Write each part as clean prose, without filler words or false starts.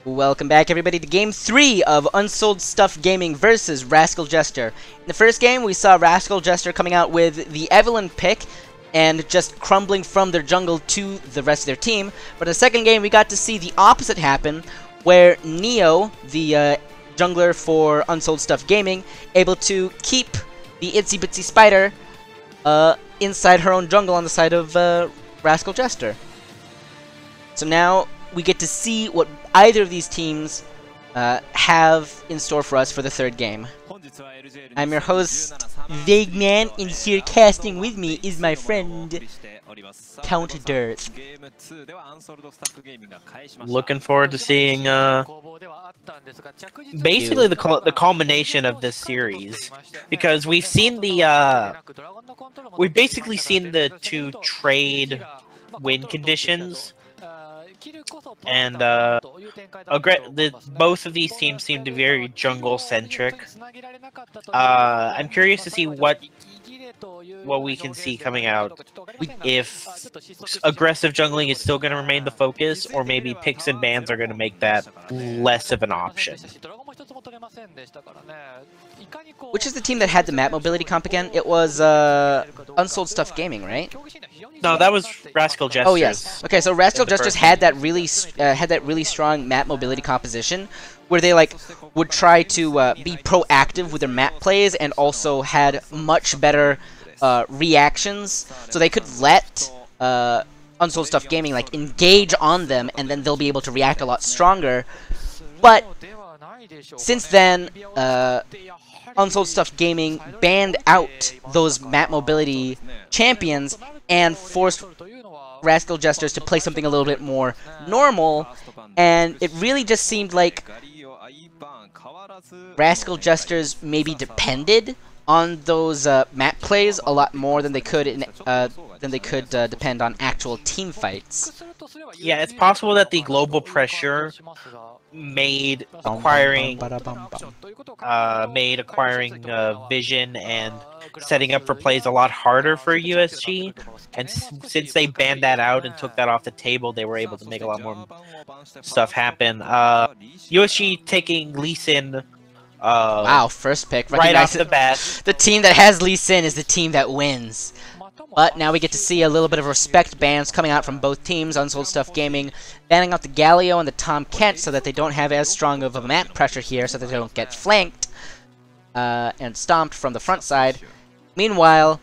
Welcome back, everybody, to Game 3 of Unsold Stuff Gaming versus Rascal Jester. In the first game, we saw Rascal Jester coming out with the Evelyn pick and just crumbling from their jungle to the rest of their team. But in the second game, we got to see the opposite happen, where Neo, the jungler for Unsold Stuff Gaming, able to keep the Itsy Bitsy Spider inside her own jungle on the side of Rascal Jester. So now we get to see what either of these teams have in store for us for the third game. I'm your host, VagueMan, and here casting with me is my friend, CountDarth. Looking forward to seeing basically the culmination of this series, because we've seen we've basically seen the two trade win conditions. And both of these teams seem to be very jungle-centric. I'm curious to see what we can see coming out. If aggressive jungling is still going to remain the focus, or maybe picks and bans are going to make that less of an option. Which is the team that had the map mobility comp again? It was Unsold Stuff Gaming, right? No, that was Rascal Jester. Oh yes. Okay, so Rascal Jester had that really strong map mobility composition, where they would try to be proactive with their map plays, and also had much better reactions, so they could let Unsold Stuff Gaming engage on them, and then they'll be able to react a lot stronger. But since then, Unsold Stuff Gaming banned out those map mobility champions and forced Rascal Jesters to play something a little bit more normal, and it really just seemed like Rascal Jesters maybe depended on those map plays a lot more than they could depend on actual team fights. Yeah, it's possible that the global pressure made acquiring vision and setting up for plays a lot harder for USG, and since they banned that out and took that off the table, they were able to make a lot more stuff happen. USG taking Lee Sin. Wow, first pick. Right off the bat. The team that has Lee Sin is the team that wins. But now we get to see a little bit of respect bans coming out from both teams. Unsold Stuff Gaming banning out the Galio and the Tom Kent so that they don't have as strong of a map pressure here, so that they don't get flanked and stomped from the front side. Meanwhile,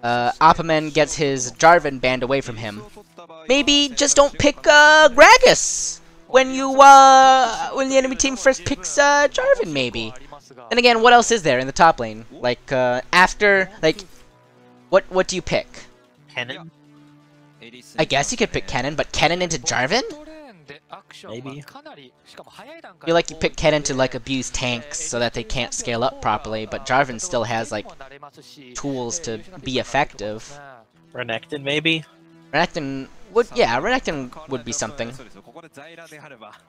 Oppaman gets his Jarvan banned away from him. Maybe just don't pick Gragas when the enemy team first picks Jarvan, maybe. And again, what else is there in the top lane? What do you pick? Kennen? I guess you could pick Kennen, but Kennen into Jarvan? Maybe. I feel like you pick Kennen to abuse tanks so that they can't scale up properly, but Jarvan still has tools to be effective. Renekton, maybe? Renekton would be something.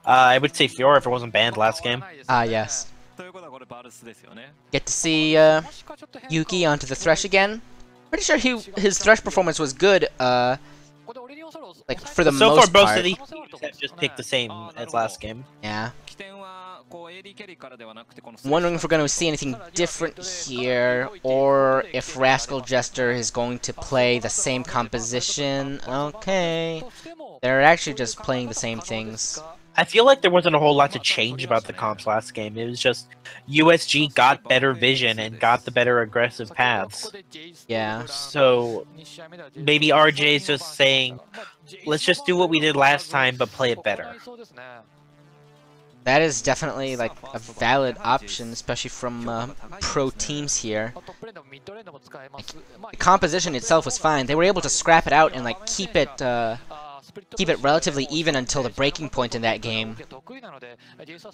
I would say Fiora if it wasn't banned last game. Ah, yes. Get to see Yuki onto the Thresh again. Pretty sure his Thresh performance was good, for the most part. So far, both of these teams have just picked the same as last game. Yeah. I'm wondering if we're going to see anything different here, or if Rascal Jester is going to play the same composition. Okay. They're actually just playing the same things. I feel like there wasn't a whole lot to change about the comps last game. It was just USG got better vision and got the better aggressive paths. Yeah. So maybe RJ is just saying, let's just do what we did last time, but play it better. That is definitely a valid option, especially from pro teams here. The composition itself was fine. They were able to scrap it out and keep it relatively even until the breaking point in that game.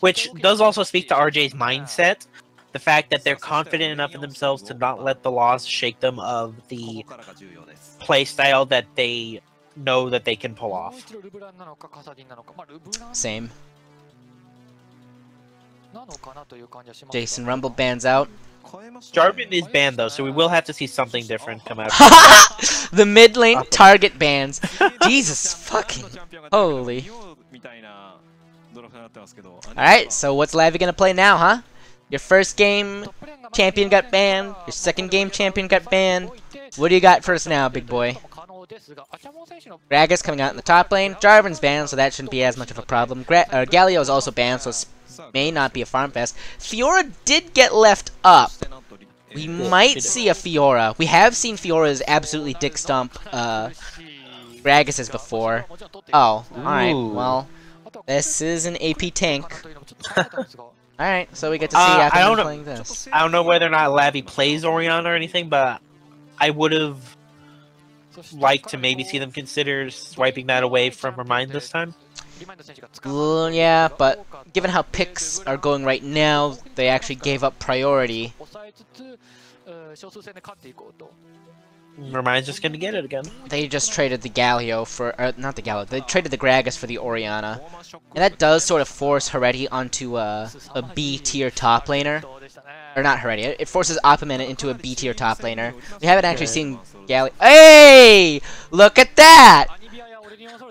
Which does also speak to RJ's mindset. The fact that they're confident enough in themselves to not let the loss shake them of the playstyle that they know that they can pull off. Same. Jason Rumble bans out. Jarvan is banned though, so we will have to see something different come out. The mid lane target bans. Jesus fucking holy. Alright, so what's Lavi gonna play now, huh? Your first game, champion got banned. Your second game, champion got banned. What do you got first now, big boy? Gragas coming out in the top lane. Jarvan's banned, so that shouldn't be as much of a problem. Galio is also banned, so it may not be a farm fest. Fiora did get left up. We might see a Fiora. We have seen Fiora's absolutely dick stomp Gragas's before. Oh, alright, well, this is an AP tank. Alright, so we get to see Aquaman playing this. I don't know whether or not Lavi plays Orianna or anything, but I would have liked to maybe see them consider swiping that away from her mind this time. Well, yeah, but given how picks are going right now, they actually gave up priority. Remine's just gonna get it again. They just traded the Galio for, not the Galio, they traded the Gragas for the Orianna. And that does sort of force Heretti onto a B tier top laner. Or not Heretti, it forces Aquaman into a B tier top laner. We haven't actually seen Galio. Hey! Look at that!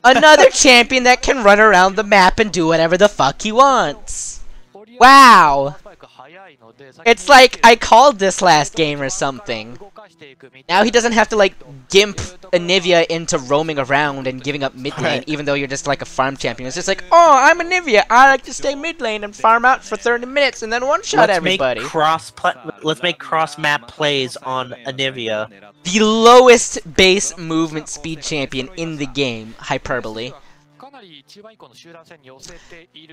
Another champion that can run around the map and do whatever the fuck he wants. Wow! It's like I called this last game or something. Now he doesn't have to like gimp Anivia into roaming around and giving up mid lane, even though you're just like a farm champion. It's just like, oh, I'm Anivia. I like to stay mid lane and farm out for 30 minutes and then one-shot everybody. Let's make cross-map plays on Anivia. The lowest base movement speed champion in the game. Hyperbole.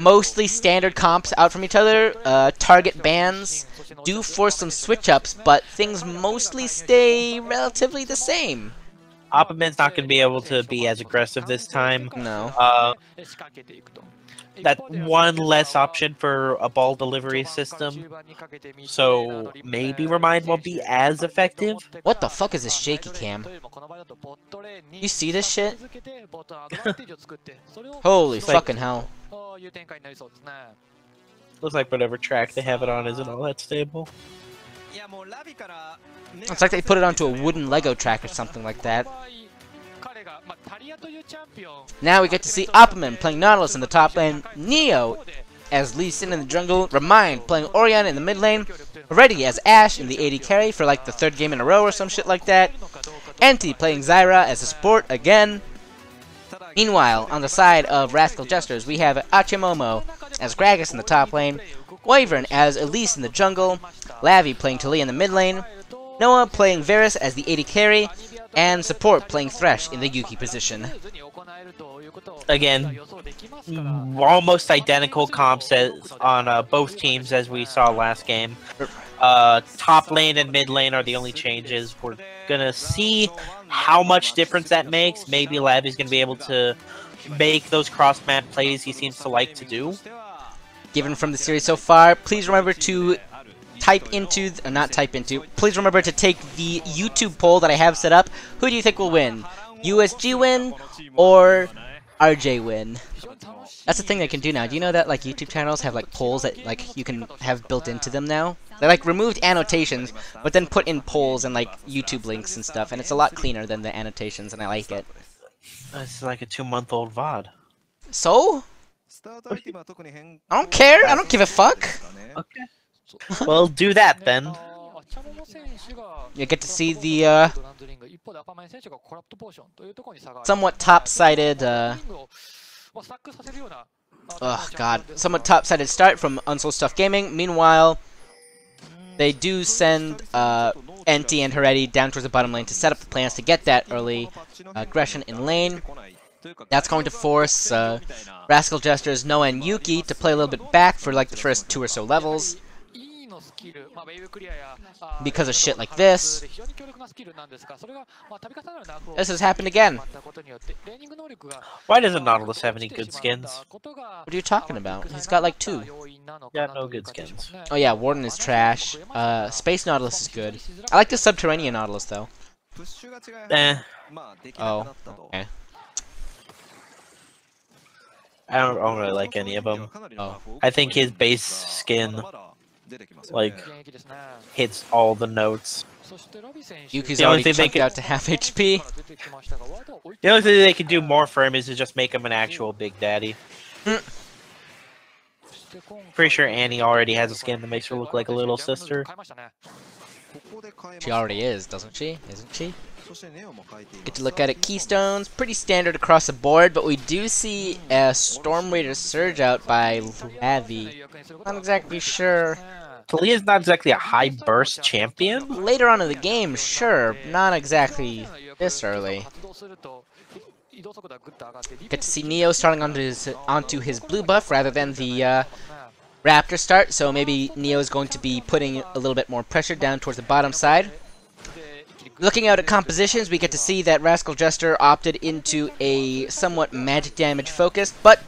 Mostly standard comps out from each other. Target bans do force some switch-ups, but things mostly stay relatively the same. Aquaman's not going to be able to be as aggressive this time. No. That one less option for a ball delivery system, so maybe Remind won't be as effective. What the fuck is this shaky cam? You see this shit? Holy fucking hell. Looks like whatever track they have it on isn't all that stable. It's like they put it onto a wooden Lego track or something like that. Now we get to see Aquaman playing Nautilus in the top lane, Neo as Lee Sin in the jungle, Remind playing Orianna in the mid lane, Heretti as Ashe in the AD carry for like the third game in a row or some shit like that, Enti playing Zyra as a support again. Meanwhile, on the side of Rascal Jesters, we have Achimomo as Gragas in the top lane, Wyvern as Elise in the jungle, Lavi playing Taliyah in the mid lane, Noah playing Varus as the AD carry, and support playing Thresh in the Yuki position. Again, almost identical comps on both teams as we saw last game. Top lane and mid lane are the only changes. We're gonna see how much difference that makes. Maybe Lavi's gonna be able to make those cross-map plays he seems to like to do. Given from the series so far, please remember to please remember to take the YouTube poll that I have set up. Who do you think will win? USG win or RJ win? That's the thing they can do now. Do you know that like YouTube channels have like polls that like you can have built into them now? They like removed annotations, but then put in polls and like YouTube links and stuff, and it's a lot cleaner than the annotations, and I like it. It's like a 2-month-old VOD. So? I don't care. I don't give a fuck. Okay. Well, do that then. You get to see the somewhat top-sided somewhat top-sided start from Unsold Stuff Gaming. Meanwhile, they do send Enti and Heretti down towards the bottom lane to set up the plans to get that early aggression in lane. That's going to force Rascal Jesters, Noah, and Yuki to play a little bit back for like the first 2 or so levels. Because of shit like this. This has happened again. Why doesn't Nautilus have any good skins? What are you talking about? He's got like 2. Yeah, no good skins. Oh yeah, Warden is trash. Space Nautilus is good. I like the Subterranean Nautilus though. Eh. Oh, okay. I don't really like any of them. Oh. I think his base skin like hits all the notes. Yuki's already chunked out to half HP. The only thing they can do more for him is to just make him an actual Big Daddy. Pretty sure Annie already has a skin that makes her look like a little sister. She already is, doesn't she? Isn't she? Get to look at it. Keystones, pretty standard across the board, but we do see a Storm Raider Surge out by Lavi. Not exactly sure. Talia's not exactly a high burst champion. Later on in the game, sure. Not exactly this early. Get to see Neo starting onto his blue buff rather than the Raptor start, so maybe Neo is going to be putting a little bit more pressure down towards the bottom side. Looking out at compositions, we get to see that Rascal Jester opted into a somewhat magic damage focus, but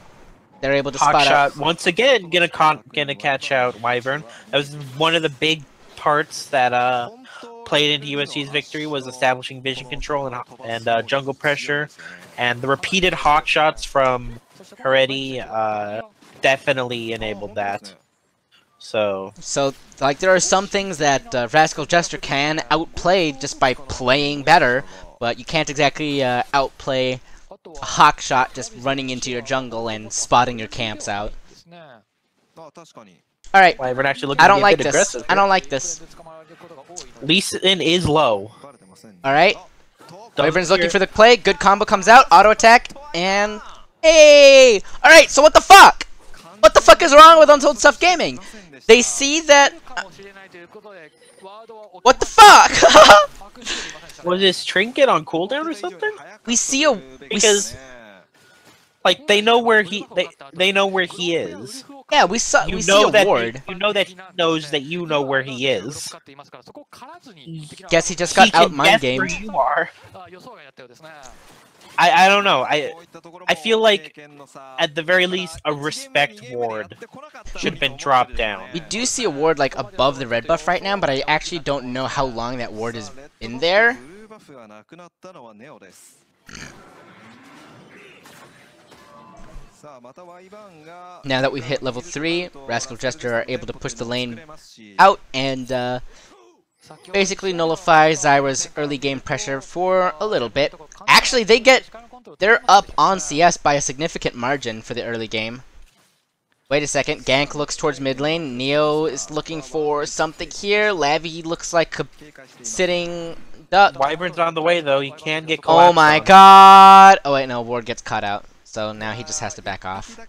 they're able to spot out. Once again, gonna catch out Wyvern. That was one of the big parts that played into USG's victory, was establishing vision control and jungle pressure, and the repeated hawk shots from Heredi definitely enabled that. So like, there are some things that Rascal Jester can outplay just by playing better, but you can't exactly outplay a hawk shot just running into your jungle and spotting your camps out. Alright, Wyvern actually looking I don't like a bit this. aggressive I don't like this. Lee Sin is low. Alright. Wyvern's looking for the play. Good combo comes out. Auto attack. And... hey! Alright, so what the fuck? What the fuck is wrong with Unsold Stuff Gaming? They see that... what the fuck? Was his trinket on cooldown or something? We see a... like, they know where they know where he is. Yeah, we see a ward. You know that he knows that you know where he is. Guess he just got out mind gamed. Where you are. I don't know. I feel like at the very least a respect ward should have been dropped down. We do see a ward like above the red buff right now, but I actually don't know how long that ward is in there. Now that we've hit level 3, Rascal Jester are able to push the lane out and basically nullify Zyra's early game pressure for a little bit. Actually, they're up on CS by a significant margin for the early game. Wait a second, Gank looks towards mid lane. Neo is looking for something here. Lavi looks like a sitting duck. Wyvern's on the way though, he can get collapsed. Oh my god! Oh wait, no, ward gets caught out. So now he just has to back off.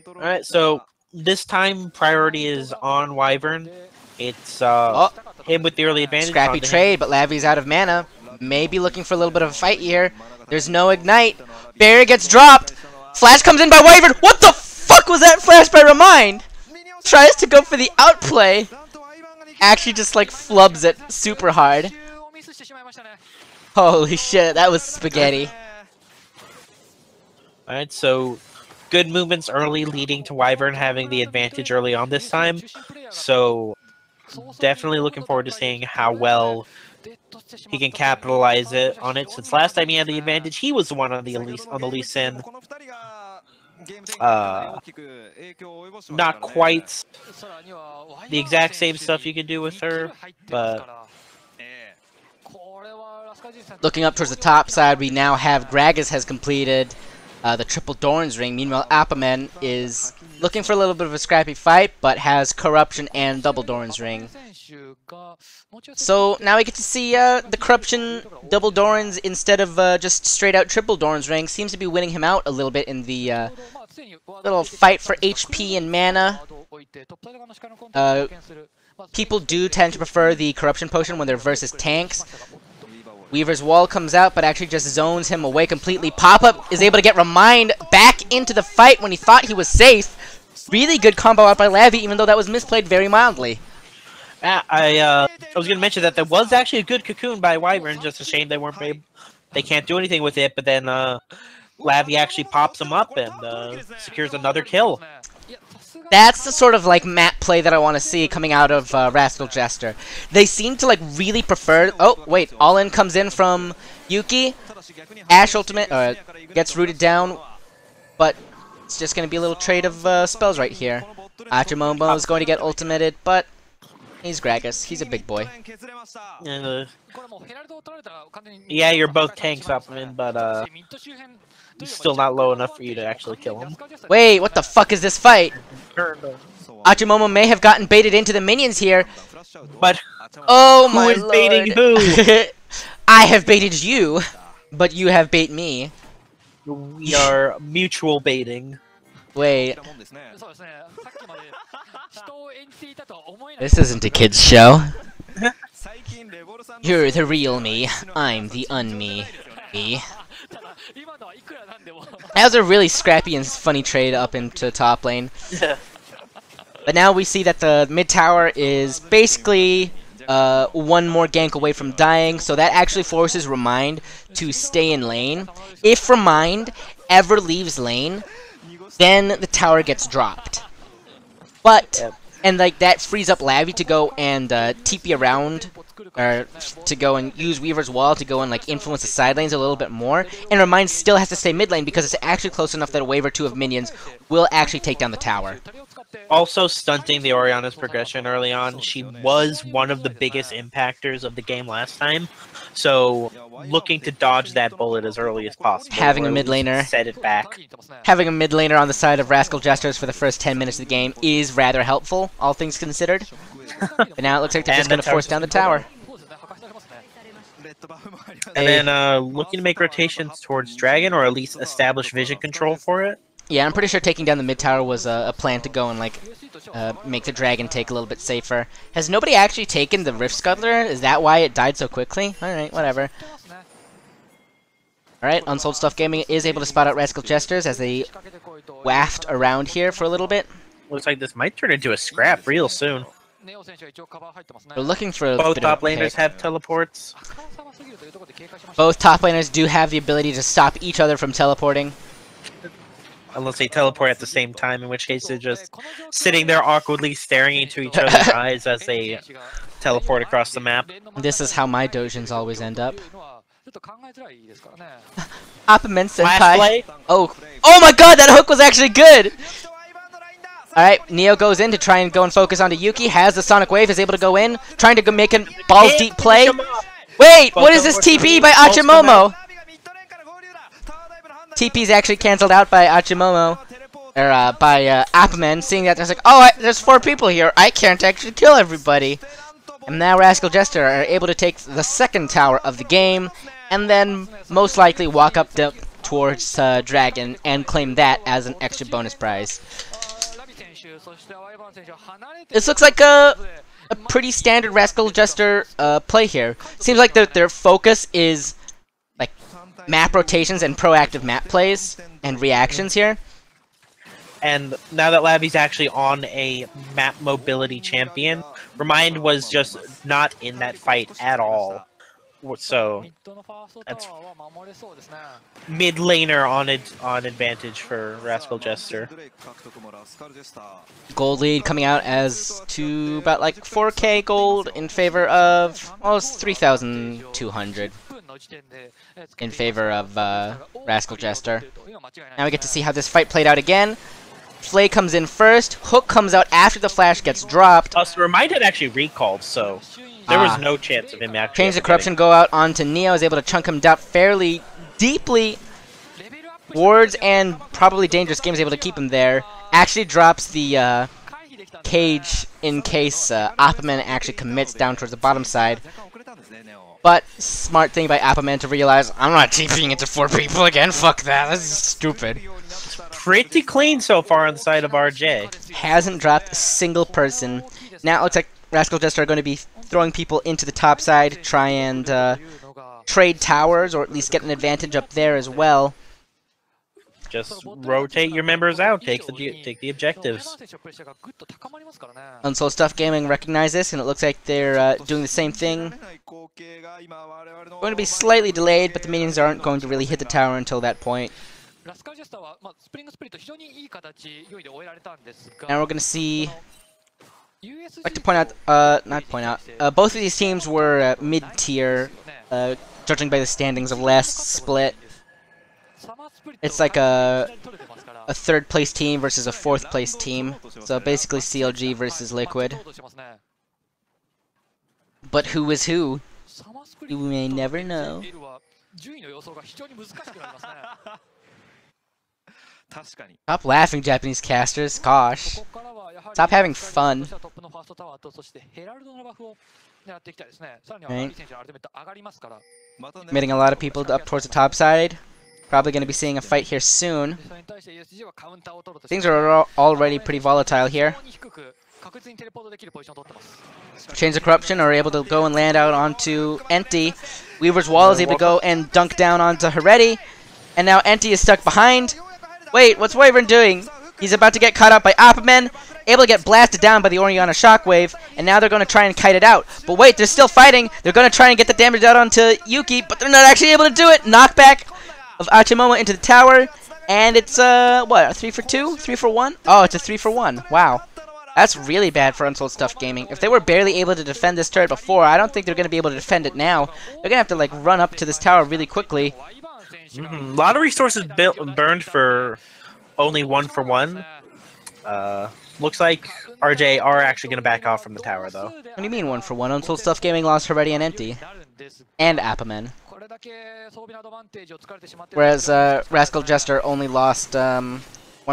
Alright, so this time priority is on Wyvern. It's him with the early advantage. Scrappy trade, but Lavi's out of mana. Maybe looking for a little bit of a fight here. There's no ignite. Barrier gets dropped. Flash comes in by Wyvern. What the fuck was that flash by Remind? Tries to go for the outplay. Actually just like flubs it super hard. Holy shit, that was spaghetti. Alright, so good movements early leading to Wyvern having the advantage early on this time. So definitely looking forward to seeing how well he can capitalize on it. Since last time he had the advantage, he was the one on the Lee Sin. Not quite the exact same stuff you can do with her, but looking up towards the top side, we now have Gragas has completed the triple Doran's ring. Meanwhile, Appaman is looking for a little bit of a scrappy fight, but has Corruption and double Doran's ring. So now we get to see the Corruption double Doran's instead of just straight out triple Doran's ring. Seems to be winning him out a little bit in the little fight for HP and mana. People do tend to prefer the Corruption potion when they're versus tanks. Weaver's wall comes out, but actually just zones him away completely. Pop-up is able to get Remind back into the fight when he thought he was safe. Really good combo out by Lavi, even though that was misplayed very mildly. I was going to mention that there was actually a good cocoon by Wyvern, just a shame they can't do anything with it, but then Lavi actually pops him up and secures another kill. That's the sort of like map play that I want to see coming out of Rascal Jester. They seem to like really prefer... oh, wait. All-in comes in from Yuki. Ashe ultimate gets rooted down. But it's just going to be a little trade of spells right here. Achamomo is going to get ultimated, but he's Gragas. He's a big boy. Yeah, you're both tanks up, but he's still not low enough for you to actually kill him. Wait, what the fuck is this fight? Achimomo may have gotten baited into the minions here. But Oh who my is baiting lord. who? I have baited you, but you have bait me. We are mutual baiting. Wait. This isn't a kid's show. You're the real me. I'm the un-me. Me. That was a really scrappy and funny trade up into top lane. But now we see that the mid tower is basically one more gank away from dying, so that actually forces Remind to stay in lane. If Remind ever leaves lane, then the tower gets dropped. But, and like that frees up Lavi to go and TP around, or to go and use Weaver's Wall to go and like influence the side lanes a little bit more. And Remind still has to stay mid lane because it's actually close enough that a wave or two of minions will actually take down the tower. Also stunting the Orianna's progression early on. She was one of the biggest impactors of the game last time, so looking to dodge that bullet as early as possible. Having a mid laner, set it back. Having a mid laner on the side of Rascal Jesters for the first 10 minutes of the game is rather helpful, all things considered. But now it looks like they're just going to force down the tower. And then looking to make rotations towards Dragon, or at least establish vision control for it. Yeah, I'm pretty sure taking down the mid tower was a plan to go and like make the dragon take a little bit safer. Has nobody actually taken the Rift Scuttler? Is that why it died so quickly? Alright, whatever. Alright, Unsold Stuff Gaming is able to spot out Rascal Jesters as they waft around here for a little bit. Looks like this might turn into a scrap real soon. We're looking for a Both bit top of a laners pick. have teleports. Both top laners do have the ability to stop each other from teleporting. Unless they teleport at the same time, in which case they're just sitting there awkwardly staring into each other's eyes as they teleport across the map. This is how my dojins always end up. Appamen senpai. Flashlight? Oh my god, that hook was actually good! Alright, Neo goes in to try and go and focus onto Yuki, has the Sonic Wave, is able to go in, trying to go make a balls deep play. Wait, what is this TP by Achimomo? TP's actually cancelled out by Achimomo, or by Appamen, seeing that there's like, oh, there's 4 people here, I can't actually kill everybody. And now Rascal Jester are able to take the second tower of the game, and then most likely walk up towards Dragon and claim that as an extra bonus prize. This looks like a pretty standard Rascal Jester play here. Seems like their focus is like map rotations and proactive map plays and reactions here. And now that Lavi's actually on a map mobility champion, Remind was just not in that fight at all. So that's mid laner on advantage for Rascal Jester. Gold lead coming out as to about like 4k gold in favor of almost 3,200 in favor of Rascal Jester. Now we get to see how this fight played out again. Flay comes in first, Hook comes out after the flash gets dropped. So Remind had actually recalled, so there was no chance of him actually. Change the corruption, go out onto Neo, is able to chunk him down fairly deeply. Wards and probably Dangerous Game is able to keep him there. Actually drops the cage in case Appamen actually commits down towards the bottom side. But smart thing by Appamen to realize, I'm not TPing into 4 people again, fuck that, this is stupid. Pretty clean so far on the side of RJ. Hasn't dropped a single person. Now it looks like Rascal Jester are going to be throwing people into the top side, try and trade towers, or at least get an advantage up there as well. Just rotate your members out, take the objectives. Unsold Stuff Gaming recognize this, and it looks like they're doing the same thing. Going to be slightly delayed, but the minions aren't going to really hit the tower until that point. Now we're going to see... I'd like to point out, both of these teams were mid-tier, judging by the standings of last split. It's like a 3rd place team versus a 4th place team, so basically CLG versus Liquid. But who is who? You may never know. Stop laughing, Japanese casters, gosh. Stop having fun. Right. Committing a lot of people up towards the top side. Probably going to be seeing a fight here soon. Things are already pretty volatile here. Chains of Corruption are able to go and land out onto Enti. Weaver's Wall is able to go and dunk down onto Heretti. And now Enti is stuck behind. Wait, what's Wyvern doing? He's about to get caught up by Oppaman. Able to get blasted down by the Oriana Shockwave. And now they're going to try and kite it out. But wait, they're still fighting. They're going to try and get the damage out onto Yuki. But they're not actually able to do it. Knockback of Achimomo into the tower. And it's, what, a 3 for 2? 3 for 1? Oh, it's a 3 for 1. Wow. That's really bad for Unsold Stuff Gaming. If they were barely able to defend this turret before, I don't think they're going to be able to defend it now. They're going to have to, like, run up to this tower really quickly. A lot of resources burned for only 1 for 1. Looks like RJ are actually going to back off from the tower, though. What do you mean 1 for 1? Unsold Stuff Gaming lost Heretti and Enti. And Appaman. Whereas Rascal Jester only lost 1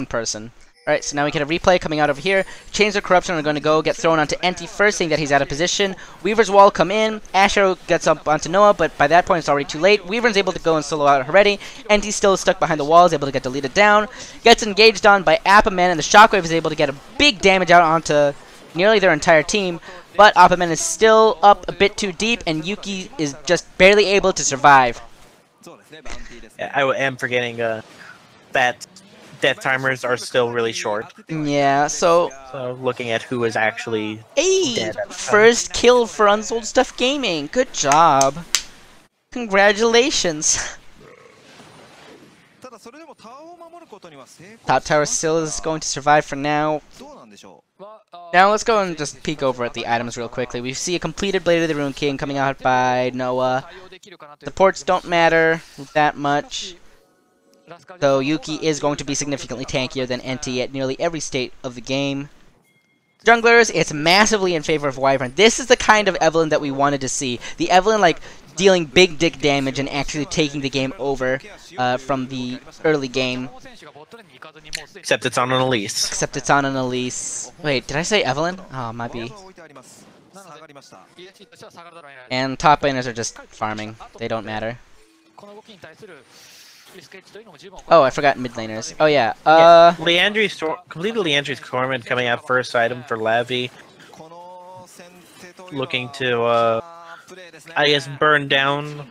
person. Alright, so now we get a replay coming out over here. Chains of Corruption are going to go get thrown onto Enti first, saying that he's out of position. Weaver's Wall come in. Ash Arrow gets up onto Noah, but by that point it's already too late. Weaver's able to go and solo out already. Enti's still stuck behind the wall, is able to get deleted down. Gets engaged on by Appaman, and the Shockwave is able to get a big damage out onto nearly their entire team. But Appaman is still up a bit too deep, and Yuki is just barely able to survive. Yeah, I am forgetting that death timers are still really short. Yeah, so looking at who is actually dead at the first kill for Unsold Stuff Gaming. Good job. Congratulations. Top tower still is going to survive for now. Now let's go and just peek over at the items real quickly. We see a completed Blade of the Rune King coming out by Noah. The ports don't matter that much. So Yuki is going to be significantly tankier than Enti at nearly every state of the game. Junglers, it's massively in favor of Wyvern. This is the kind of Evelynn that we wanted to see. The Evelynn, like, dealing big dick damage and actually taking the game over from the early game. Except it's on an Elise. Except it's on an Elise. Wait, did I say Evelynn? Oh, might be. And top laners are just farming. They don't matter. Oh, I forgot mid laners. Oh yeah. Completed Leandri's Torment coming out first item for Lavi. Looking to I guess burn down.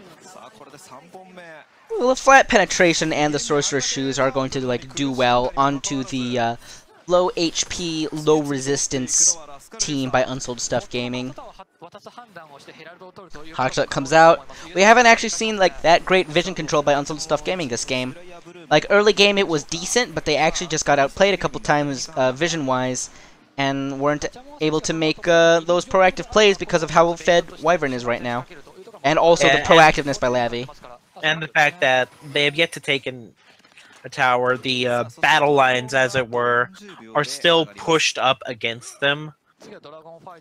Well, the flat penetration and the sorcerer's shoes are going to like do well onto the low HP, low resistance team by Unsold Stuff Gaming. Hawkshot comes out. We haven't actually seen like that great vision control by Unsold Stuff Gaming this game. Like early game it was decent, but they actually just got outplayed a couple times vision-wise and weren't able to make those proactive plays because of how fed Wyvern is right now. And also the proactiveness by Lavi. And the fact that they have yet to take a tower. The battle lines, as it were, are still pushed up against them.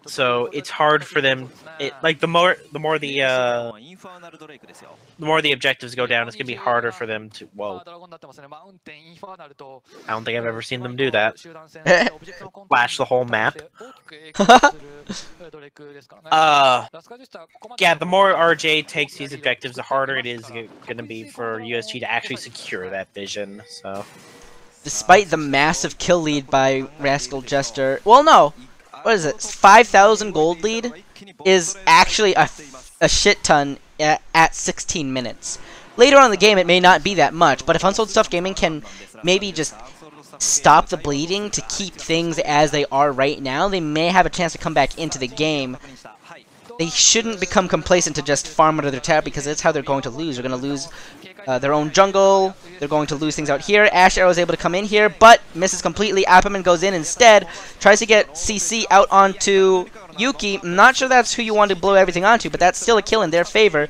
So it's hard for them. The more the objectives go down, it's gonna be harder for them to. Whoa! I don't think I've ever seen them do that. Flash the whole map. Yeah, the more RJ takes these objectives, the harder it is gonna be for USG to actually secure that vision. So, despite the massive kill lead by Rascal Jester, well, no. What is it? 5,000 gold lead is actually a shit ton at 16 minutes. Later on in the game, it may not be that much, but if Unsold Stuff Gaming can maybe just stop the bleeding to keep things as they are right now, they may have a chance to come back into the game. They shouldn't become complacent to just farm under their tower because that's how they're going to lose. They're going to lose their own jungle. They're going to lose things out here. Ash Arrow is able to come in here, but misses completely. Appaman goes in instead. Tries to get CC out onto Yuki. I'm not sure that's who you want to blow everything onto, but that's still a kill in their favor.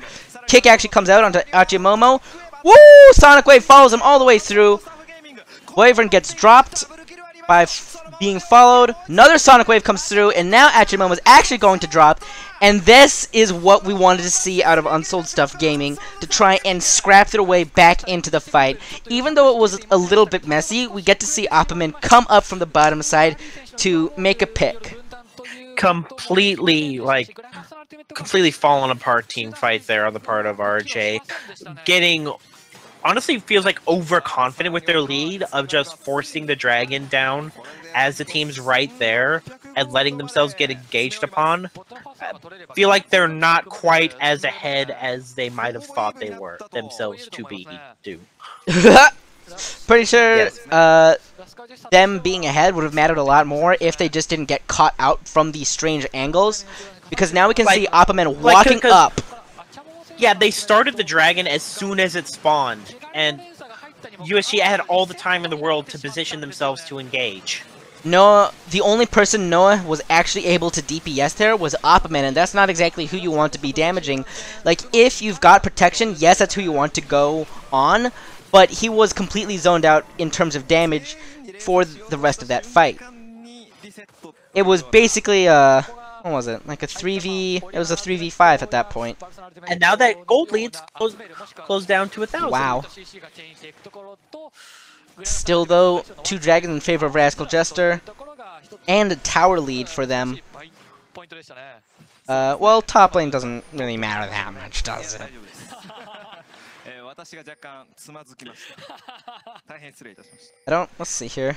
Kick actually comes out onto Achimomo. Woo! Sonic Wave follows him all the way through. Wyvern gets dropped by being followed. Another Sonic Wave comes through, and now Atrimon was actually going to drop. And this is what we wanted to see out of Unsold Stuff Gaming, to try and scrap their way back into the fight. Even though it was a little bit messy, we get to see Opperman come up from the bottom side to make a pick. Completely fallen apart team fight there on the part of RJ. Getting, honestly, feels like overconfident with their lead of just forcing the dragon down as the team's right there and letting themselves get engaged upon. I feel like they're not quite as ahead as they might have thought they were themselves to be due. Pretty sure Yes. them being ahead would have mattered a lot more if they just didn't get caught out from these strange angles. Because now we can see Opperman walking up. Yeah, they started the dragon as soon as it spawned, and USG had all the time in the world to position themselves to engage. Noah, the only person Noah was actually able to DPS there was Opperman, and that's not exactly who you want to be damaging. Like, if you've got protection, yes, that's who you want to go on, but he was completely zoned out in terms of damage for the rest of that fight. It was basically, what was it? Like a 3v... It was a 3v5 at that point. And now that gold lead's closed down to 1,000. Wow. Still, though, 2 dragons in favor of Rascal Jester, and a tower lead for them. Well, top lane doesn't really matter that much, does it? Let's see here.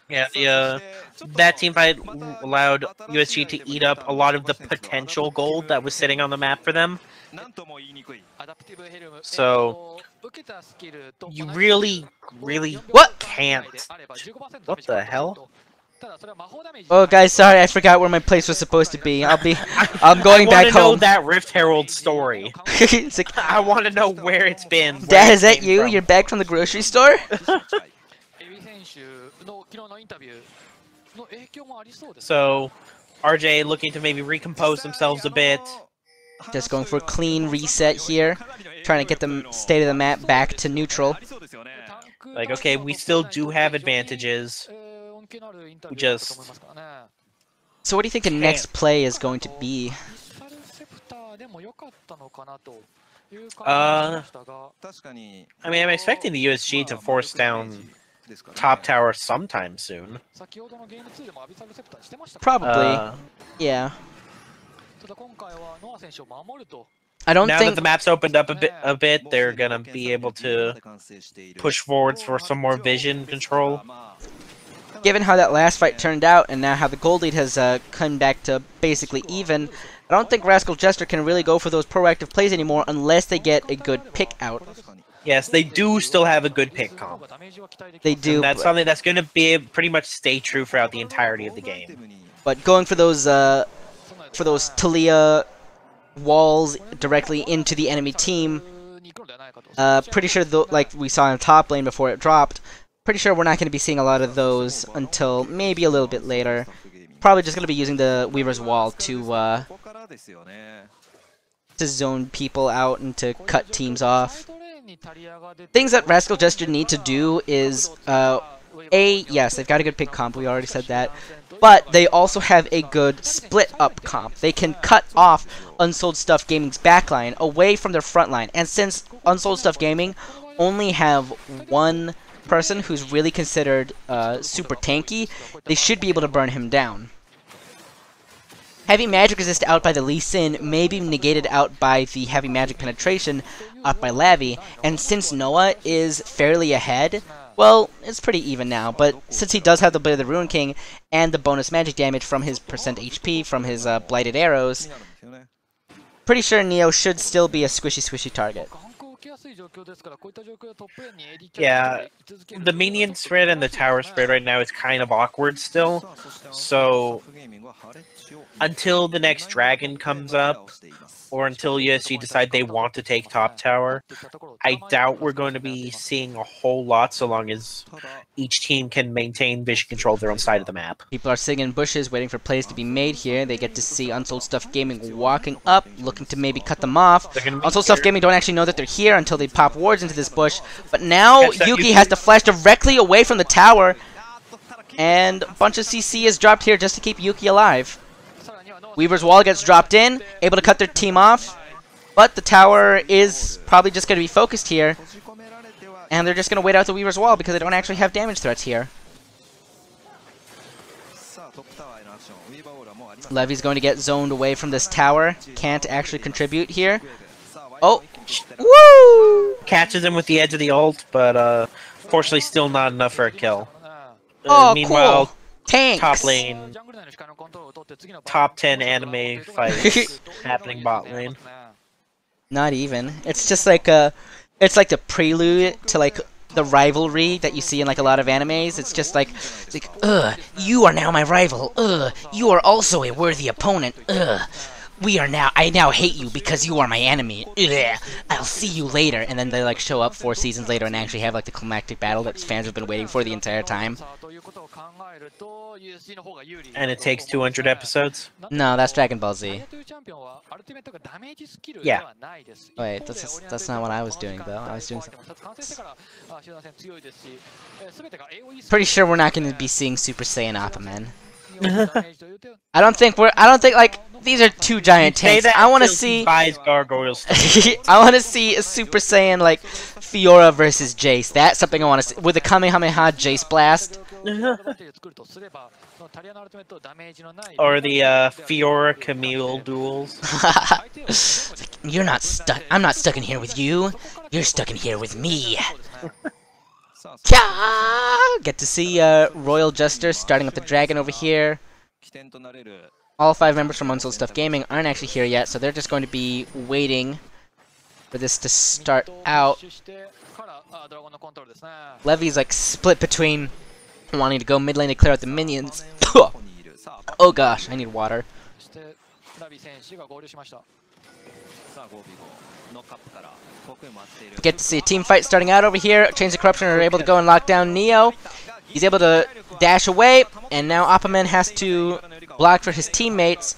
Yeah, that team fight allowed USG to eat up a lot of the potential gold that was sitting on the map for them. So, you really can't. What the hell? Oh, guys, sorry, I forgot where my place was supposed to be. I'm going back home. I want to know that Rift Herald story. It's like, I want to know where it's been. Dad, is that you? You're back from the grocery store? So, RJ looking to maybe recompose themselves a bit. Just going for a clean reset here. Trying to get the state of the map back to neutral. Like, okay, we still do have advantages. We just... So what do you think the next play is going to be? I mean, I'm expecting the USG to force down top tower sometime soon. Probably. Yeah. I don't now think that the map's opened up a bit, they're gonna be able to push forwards for some more vision control. Given how that last fight turned out, and now how the gold lead has come back to basically even, I don't think Rascal Jester can really go for those proactive plays anymore unless they get a good pick out. Yes, they do still have a good pick comp. They do. And that's something that's going to be pretty much stay true throughout the entirety of the game. But going for those Talia walls directly into the enemy team, pretty sure, like we saw in the top lane before it dropped, pretty sure we're not going to be seeing a lot of those until maybe a little bit later. Probably just going to be using the Weaver's Wall to zone people out and to cut teams off. Things that Rascal Jester need to do is, yes, they've got a good pick comp, we already said that, but they also have a good split-up comp. They can cut off Unsold Stuff Gaming's backline away from their front line, and since Unsold Stuff Gaming only have one person who's really considered super tanky, they should be able to burn him down. Heavy Magic Resist out by the Lee Sin may be negated out by the Heavy Magic Penetration out by Lavi, and since Noah is fairly ahead, well, it's pretty even now, but since he does have the Blade of the Ruin King and the bonus magic damage from his percent HP from his Blighted Arrows, pretty sure Neo should still be a squishy target. Yeah, the minion spread and the tower spread right now is kind of awkward still, so until the next dragon comes up, or until USG decide they want to take top tower, I doubt we're going to be seeing a whole lot so long as each team can maintain vision control of their own side of the map. People are sitting in bushes waiting for plays to be made here. They get to see Unsold Stuff Gaming walking up, looking to maybe cut them off. Unsold Stuff Gaming don't actually know that they're here until they pop wards into this bush, but now Yuki has to flash directly away from the tower. And a bunch of CC is dropped here just to keep Yuki alive. Weaver's Wall gets dropped in, able to cut their team off. But the tower is probably just going to be focused here. And they're just going to wait out the Weaver's Wall because they don't actually have damage threats here. Levy's going to get zoned away from this tower. Can't actually contribute here. Oh! Woo! Catches him with the edge of the ult, but fortunately still not enough for a kill. Oh, meanwhile, cool! Tanks! Top lane, top 10 anime fights happening bot lane. Not even. It's just like it's like the prelude to like the rivalry that you see in like a lot of animes. It's just like, you are now my rival. You are also a worthy opponent. I now hate you because you are my enemy. I'll see you later. And then they like show up 4 seasons later and actually have like the climactic battle that fans have been waiting for the entire time. And it takes 200 episodes? No, that's Dragon Ball Z. Yeah. Wait, that's not what I was doing though. I was doing something. Pretty sure we're not going to be seeing Super Saiyan Aquaman. I don't think like these are 2 giant tanks. I want to see gargoyles. I want to see a Super Saiyan like Fiora versus Jace. That's something I want to see with a Kamehameha Jace blast. Or the Fiora Camille duels. You're not stuck. I'm not stuck in here with you. You're stuck in here with me. Get to see Royal Jester starting up the dragon over here. All 5 members from Unsold Stuff Gaming aren't actually here yet, so they're just going to be waiting for this to start out. Levy's like split between wanting to go mid lane to clear out the minions. Oh gosh, I need water. Get to see a team fight starting out over here. Chains of Corruption are able to go and lock down Neo. He's able to dash away, and now Aquaman has to block for his teammates.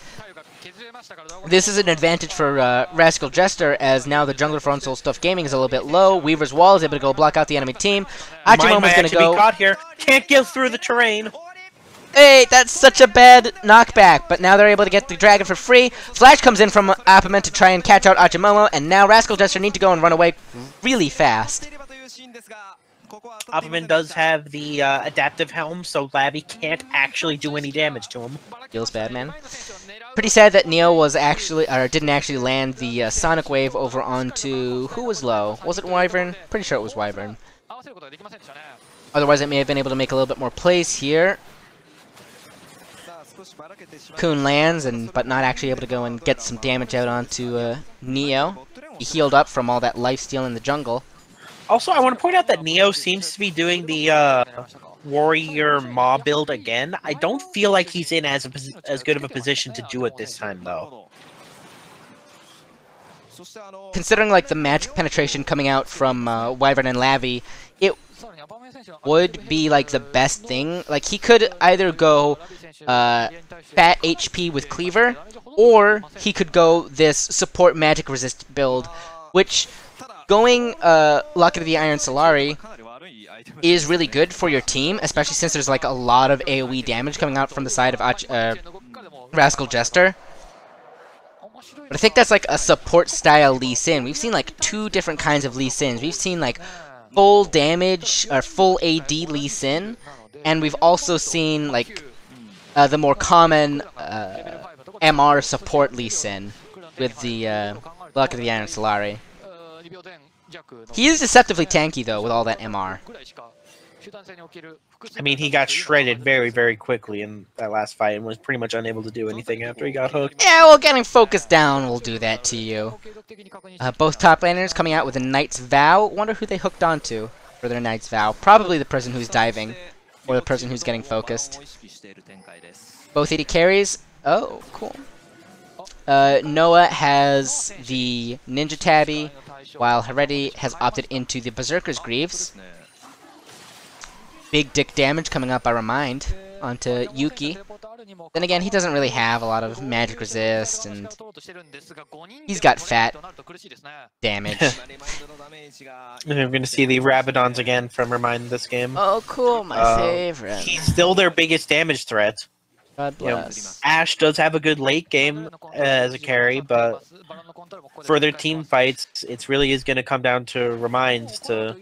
This is an advantage for Rascal Jester, as now the jungler for Unsold Stuff Gaming is a little bit low. Weaver's Wall is able to go block out the enemy team. Achimomo's going to go. Be caught here. Can't get through the terrain. Hey, that's such a bad knockback, but now they're able to get the dragon for free. Flash comes in from Aquaman to try and catch out Achimomo, and now Rascal Jester need to go and run away really fast. Aquaman does have the adaptive helm, so Lavi can't actually do any damage to him. Feels bad, man. Pretty sad that Neo was actually, or didn't actually land the Sonic Wave over onto, who was low? Was it Wyvern? Pretty sure it was Wyvern. Otherwise, it may have been able to make a little bit more plays here. Kun lands, but not actually able to go and get some damage out onto Neo. He healed up from all that lifesteal in the jungle. Also, I want to point out that Neo seems to be doing the Warrior Maw build again. I don't feel like he's in as good of a position to do it this time, though. Considering like the magic penetration coming out from Wyvern and Lavi, it would be like the best thing. Like he could either go fat HP with Cleaver, or he could go this support magic resist build, which going Locket of the Iron Solari is really good for your team, especially since there's like a lot of AoE damage coming out from the side of Rascal Jester. But I think that's like a support style Lee Sin. We've seen like 2 different kinds of Lee Sins. We've seen like full damage or full AD Lee Sin, and we've also seen like the more common MR support Lee Sin with the Locket of the Iron Solari. He is deceptively tanky though with all that MR. I mean, he got shredded very, very quickly in that last fight and was pretty much unable to do anything after he got hooked. Yeah, well, getting focused down will do that to you. Both top laners coming out with a Knight's Vow. Wonder who they hooked onto for their Knight's Vow. Probably the person who's diving, or the person who's getting focused. Both AD carries. Oh, cool. Noah has the Ninja Tabby, while Heredi has opted into the Berserker's Greaves. Big dick damage coming up by Remind onto Yuki. Then again, he doesn't really have a lot of magic resist, and he's got fat damage. And I'm going to see the Rabadons again from Remind this game. Oh, cool, my favorite. He's still their biggest damage threat. God bless. You know, Ashe does have a good late game as a carry, but for their team fights, it really is going to come down to Reminds to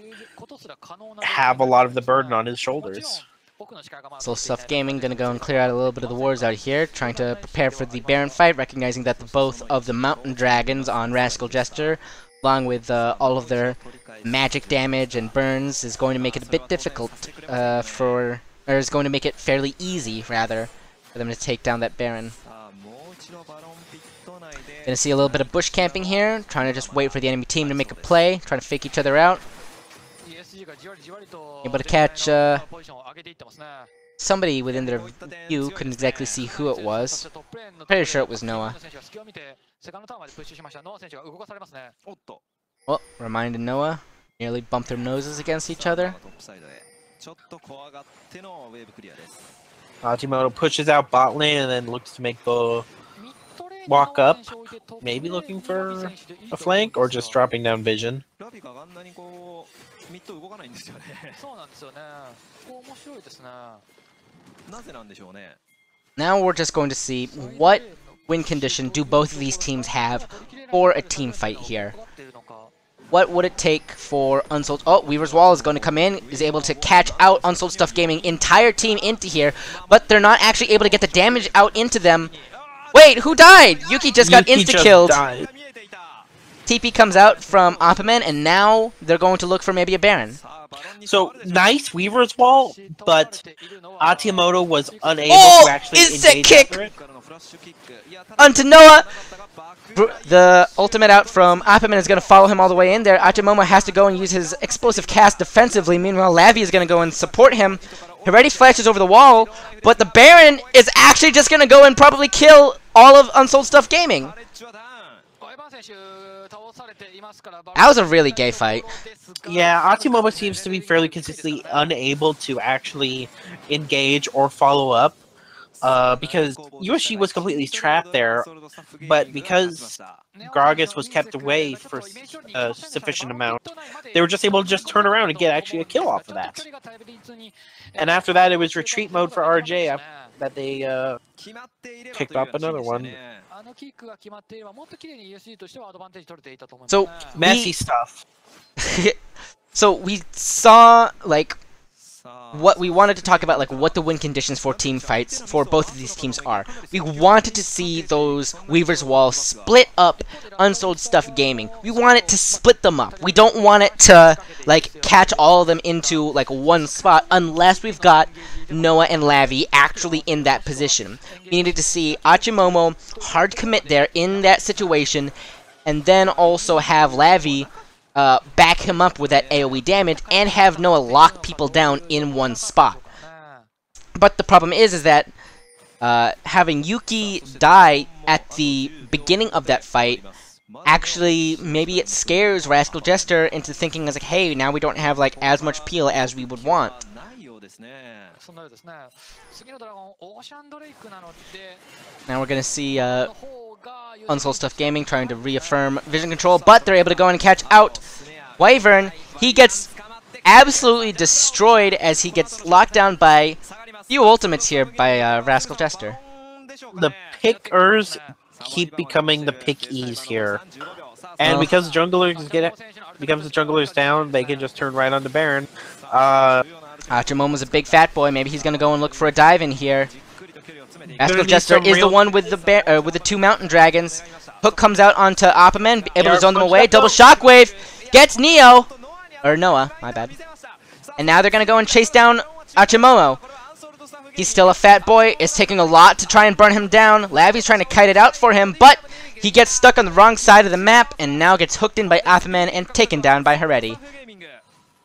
have a lot of the burden on his shoulders. So Stuff Gaming gonna go and clear out a little bit of the wards out here, trying to prepare for the Baron fight, recognizing that both of the Mountain Dragons on Rascal Jester, along with all of their magic damage and burns, is going to make it a bit difficult or is going to make it fairly easy, rather, for them to take down that Baron. Gonna see a little bit of bush camping here, trying to just wait for the enemy team to make a play, trying to fake each other out. Able to catch somebody within their view, couldn't exactly see who it was. Pretty sure it was Noah. Oh, reminded Noah. Nearly bumped their noses against each other. Ajimoto pushes out bot lane and then looks to make the walk up, maybe looking for a flank or just dropping down vision. Now we're just going to see what win condition do both of these teams have for a team fight here. What would it take for Unsold? Oh, Weaver's Wall is going to come in, is able to catch out Unsold Stuff Gaming entire team into here, but they're not actually able to get the damage out into them. Wait, who died? Yuki just got insta-killed. TP comes out from Opperman, and now they're going to look for maybe a Baron. So, nice Weaver's Wall, but Ajimoto was unable to actually engage kick onto Noah. The ultimate out from Opperman is going to follow him all the way in there. Ajimoto has to go and use his explosive cast defensively. Meanwhile, Lavi is going to go and support him. He already flashes over the wall, but the Baron is actually just going to go and probably kill all of Unsold Stuff Gaming. That was a really gay fight. Yeah, Ajimoto seems to be fairly consistently unable to actually engage or follow up. Because Yoshi was completely trapped there, but because Gragas was kept away for a sufficient amount, they were just able to just turn around and get actually a kill off of that. And after that, it was retreat mode for RJ that they picked up another one. So messy stuff. So we saw like what we wanted to talk about, like what the win conditions for team fights for both of these teams are. We wanted to see those Weaver's Wall split up Unsold Stuff Gaming. We want it to split them up. We don't want it to like catch all of them into like one spot unless we've got Noah and Lavi actually in that position. We needed to see Ajimoto hard commit there in that situation, and then also have Lavi back him up with that AoE damage, and have Noah lock people down in one spot. But the problem is that having Yuki die at the beginning of that fight, actually, maybe it scares Rascal Jester into thinking as like, hey, now we don't have like as much peel as we would want. Now we're gonna see Unsold Stuff Gaming trying to reaffirm vision control, but they're able to go in and catch out Wyvern. He gets absolutely destroyed as he gets locked down by few ultimates here by Rascal Jester. The pickers keep becoming the pick-e's here. And because junglers becomes the junglers down, they can just turn right on the Baron. Ajimoto's a big fat boy. Maybe he's gonna go and look for a dive in here. Rascal Jester is the one with the with the two mountain dragons. Hook comes out onto Opperman, able to zone them away. Double shockwave gets Neo or Noah, my bad. And now they're gonna go and chase down Ajimoto. He's still a fat boy. It's taking a lot to try and burn him down. Lavi's trying to kite it out for him, but he gets stuck on the wrong side of the map and now gets hooked in by Opperman and taken down by Heredi.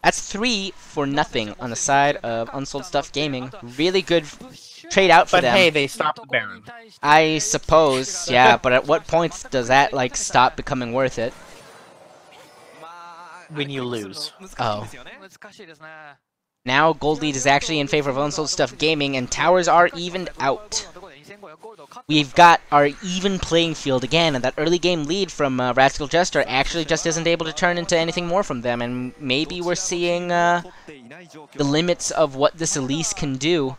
That's 3-0 on the side of Unsold Stuff Gaming. Really good trade out for them. But hey, they stopped the Baron. I suppose, yeah, but at what point does that, like, stop becoming worth it? When you lose. Oh. Now, gold lead is actually in favor of Unsold Stuff Gaming, and towers are evened out. we've got our even playing field again, and that early game lead from Rascal Jester actually just isn't able to turn into anything more from them, and maybe we're seeing the limits of what this Elise can do,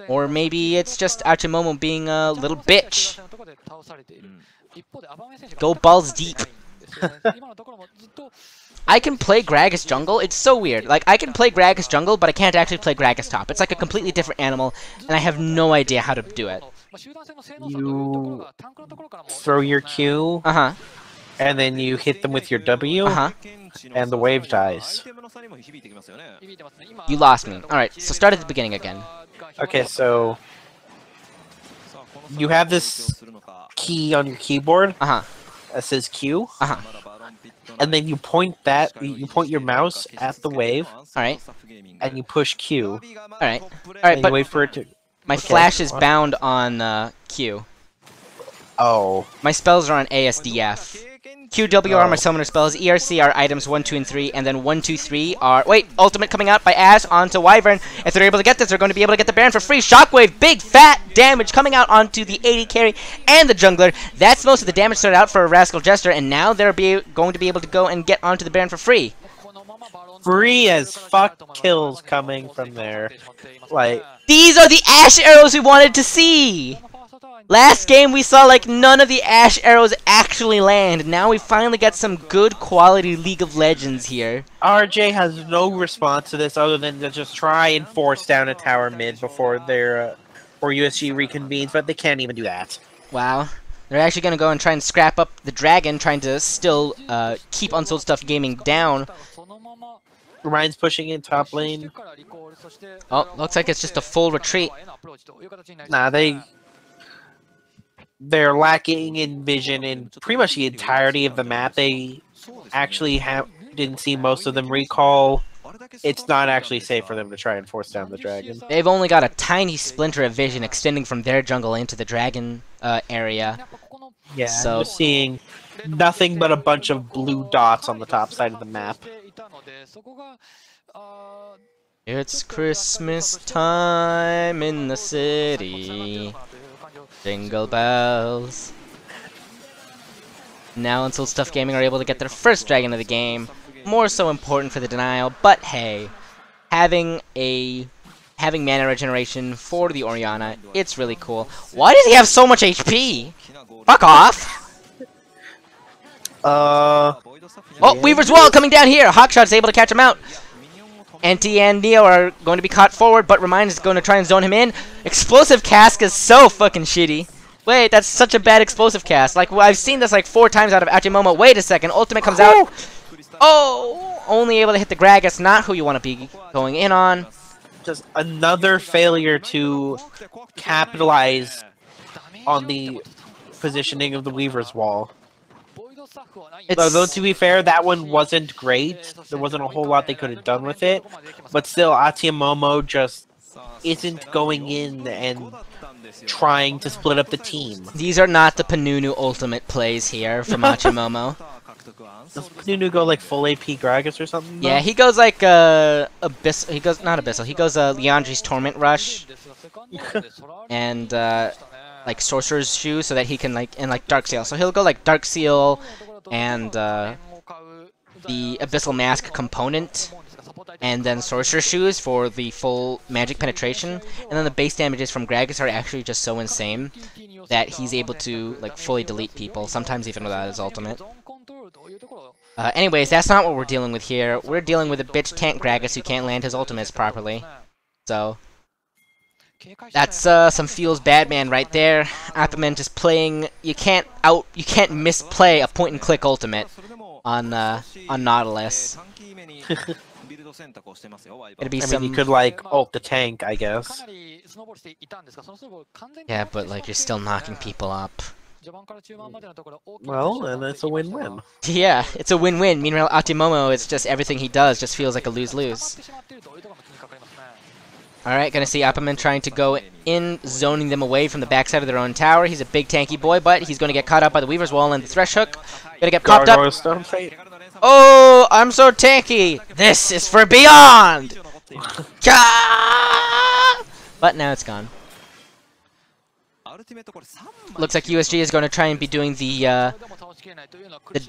or maybe it's just Achimomo being a little bitch. Go balls deep. I can play Gragas jungle. It's so weird. Like, I can play Gragas jungle, but I can't actually play Gragas top. It's like a completely different animal, and I have no idea how to do it. You throw your Q, and then you hit them with your W, and the wave dies. You lost me. Alright, so start at the beginning again. Okay, so you have this key on your keyboard that says Q. And then you point your mouse at the wave. Alright. And you push Q. Alright. Alright, but wait for it to... my flash is bound on Q. Oh. My spells are on ASDF. QW are my summoner spells, ERC are items 1, 2, and 3, and then 1, 2, 3 are... Wait, ultimate coming out by Ash onto Wyvern. If they're able to get this, they're going to be able to get the Baron for free. Shockwave, big fat damage coming out onto the AD carry and the jungler. That's most of the damage started out for Rascal Jester, and now they're going to be able to go and get onto the Baron for free. Free as fuck kills coming from there. Like... These are the Ash arrows we wanted to see! Last game we saw like none of the Ash arrows actually land. Now we finally get some good quality League of Legends here. RJ has no response to this other than to just try and force down a tower mid before their or USG reconvenes, but they can't even do that. Wow. They're actually going to go and try and scrap up the dragon, trying to still keep Unsold Stuff Gaming down. Ryan's pushing in top lane. Oh, looks like it's just a full retreat. Nah, they're lacking in vision in pretty much the entirety of the map. They actually didn't see most of them recall. It's not actually safe for them to try and force down the dragon. They've only got a tiny splinter of vision extending from their jungle into the dragon area. Yeah, so we're seeing nothing but a bunch of blue dots on the top side of the map. It's Christmas time in the city. Jingle bells. Now Unsold Stuff Gaming are able to get their first dragon of the game. More so important for the denial, but hey, having mana regeneration for the Orianna, it's really cool. Why does he have so much HP? Fuck off! Oh, Weaver's Wall coming down here! Hawkshot's able to catch him out. Anti and Neo are going to be caught forward, but Remind is going to try and zone him in. Explosive Cask is so fucking shitty. Wait, that's such a bad explosive cast. Like, I've seen this like 4 times out of Achimomo. Wait a second, ultimate comes out. Oh! Only able to hit the Gragas, not who you want to be going in on. Just another failure to capitalize on the positioning of the Weaver's Wall. Though to be fair, that one wasn't great. There wasn't a whole lot they could have done with it. But still, Achimomo just isn't going in and trying to split up the team. These are not the Panunu ultimate plays here from Achimomo. Does Panunu go like full AP Gragas or something? Yeah, he goes like Abyssal. He goes not Abyssal. He goes Leandri's Torment Rush, and like Sorcerer's Shoe, so that he can like Dark Seal. So he'll go like Dark Seal and the Abyssal Mask component, and then Sorcerer's Shoes for the full magic penetration. And then the base damages from Gragas are actually just so insane that he's able to like fully delete people, sometimes even without his ultimate. Anyways, that's not what we're dealing with here. We're dealing with a bitch tank Gragas who can't land his ultimates properly. So that's some feels bad man right there. Appleman just playing. You can't misplay a point and click ultimate on Nautilus. It'd be you could like ult the tank, I guess. Yeah, but like you're still knocking people up. Well, and it's a win-win. Yeah, it's a win-win. Meanwhile, Achimomo, it's just everything he does just feels like a lose-lose. Alright, gonna see Appleman trying to go in, zoning them away from the backside of their own tower. He's a big tanky boy, but he's gonna get caught up by the Weaver's Wall and the Thresh Hook. Gonna get popped up. Oh, I'm so tanky! This is for beyond! But now it's gone. Looks like USG is going to try and be doing the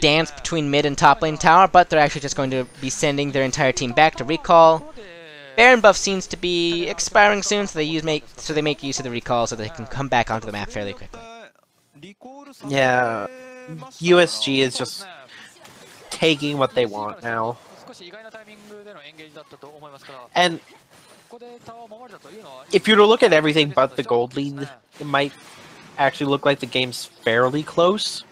dance between mid and top lane tower, but they're actually just going to be sending their entire team back to recall. Baron buff seems to be expiring soon, so they make use of the recall so they can come back onto the map fairly quickly. Yeah, USG is just taking what they want now. And if you were to look at everything but the gold lead, it might actually look like the game's fairly close.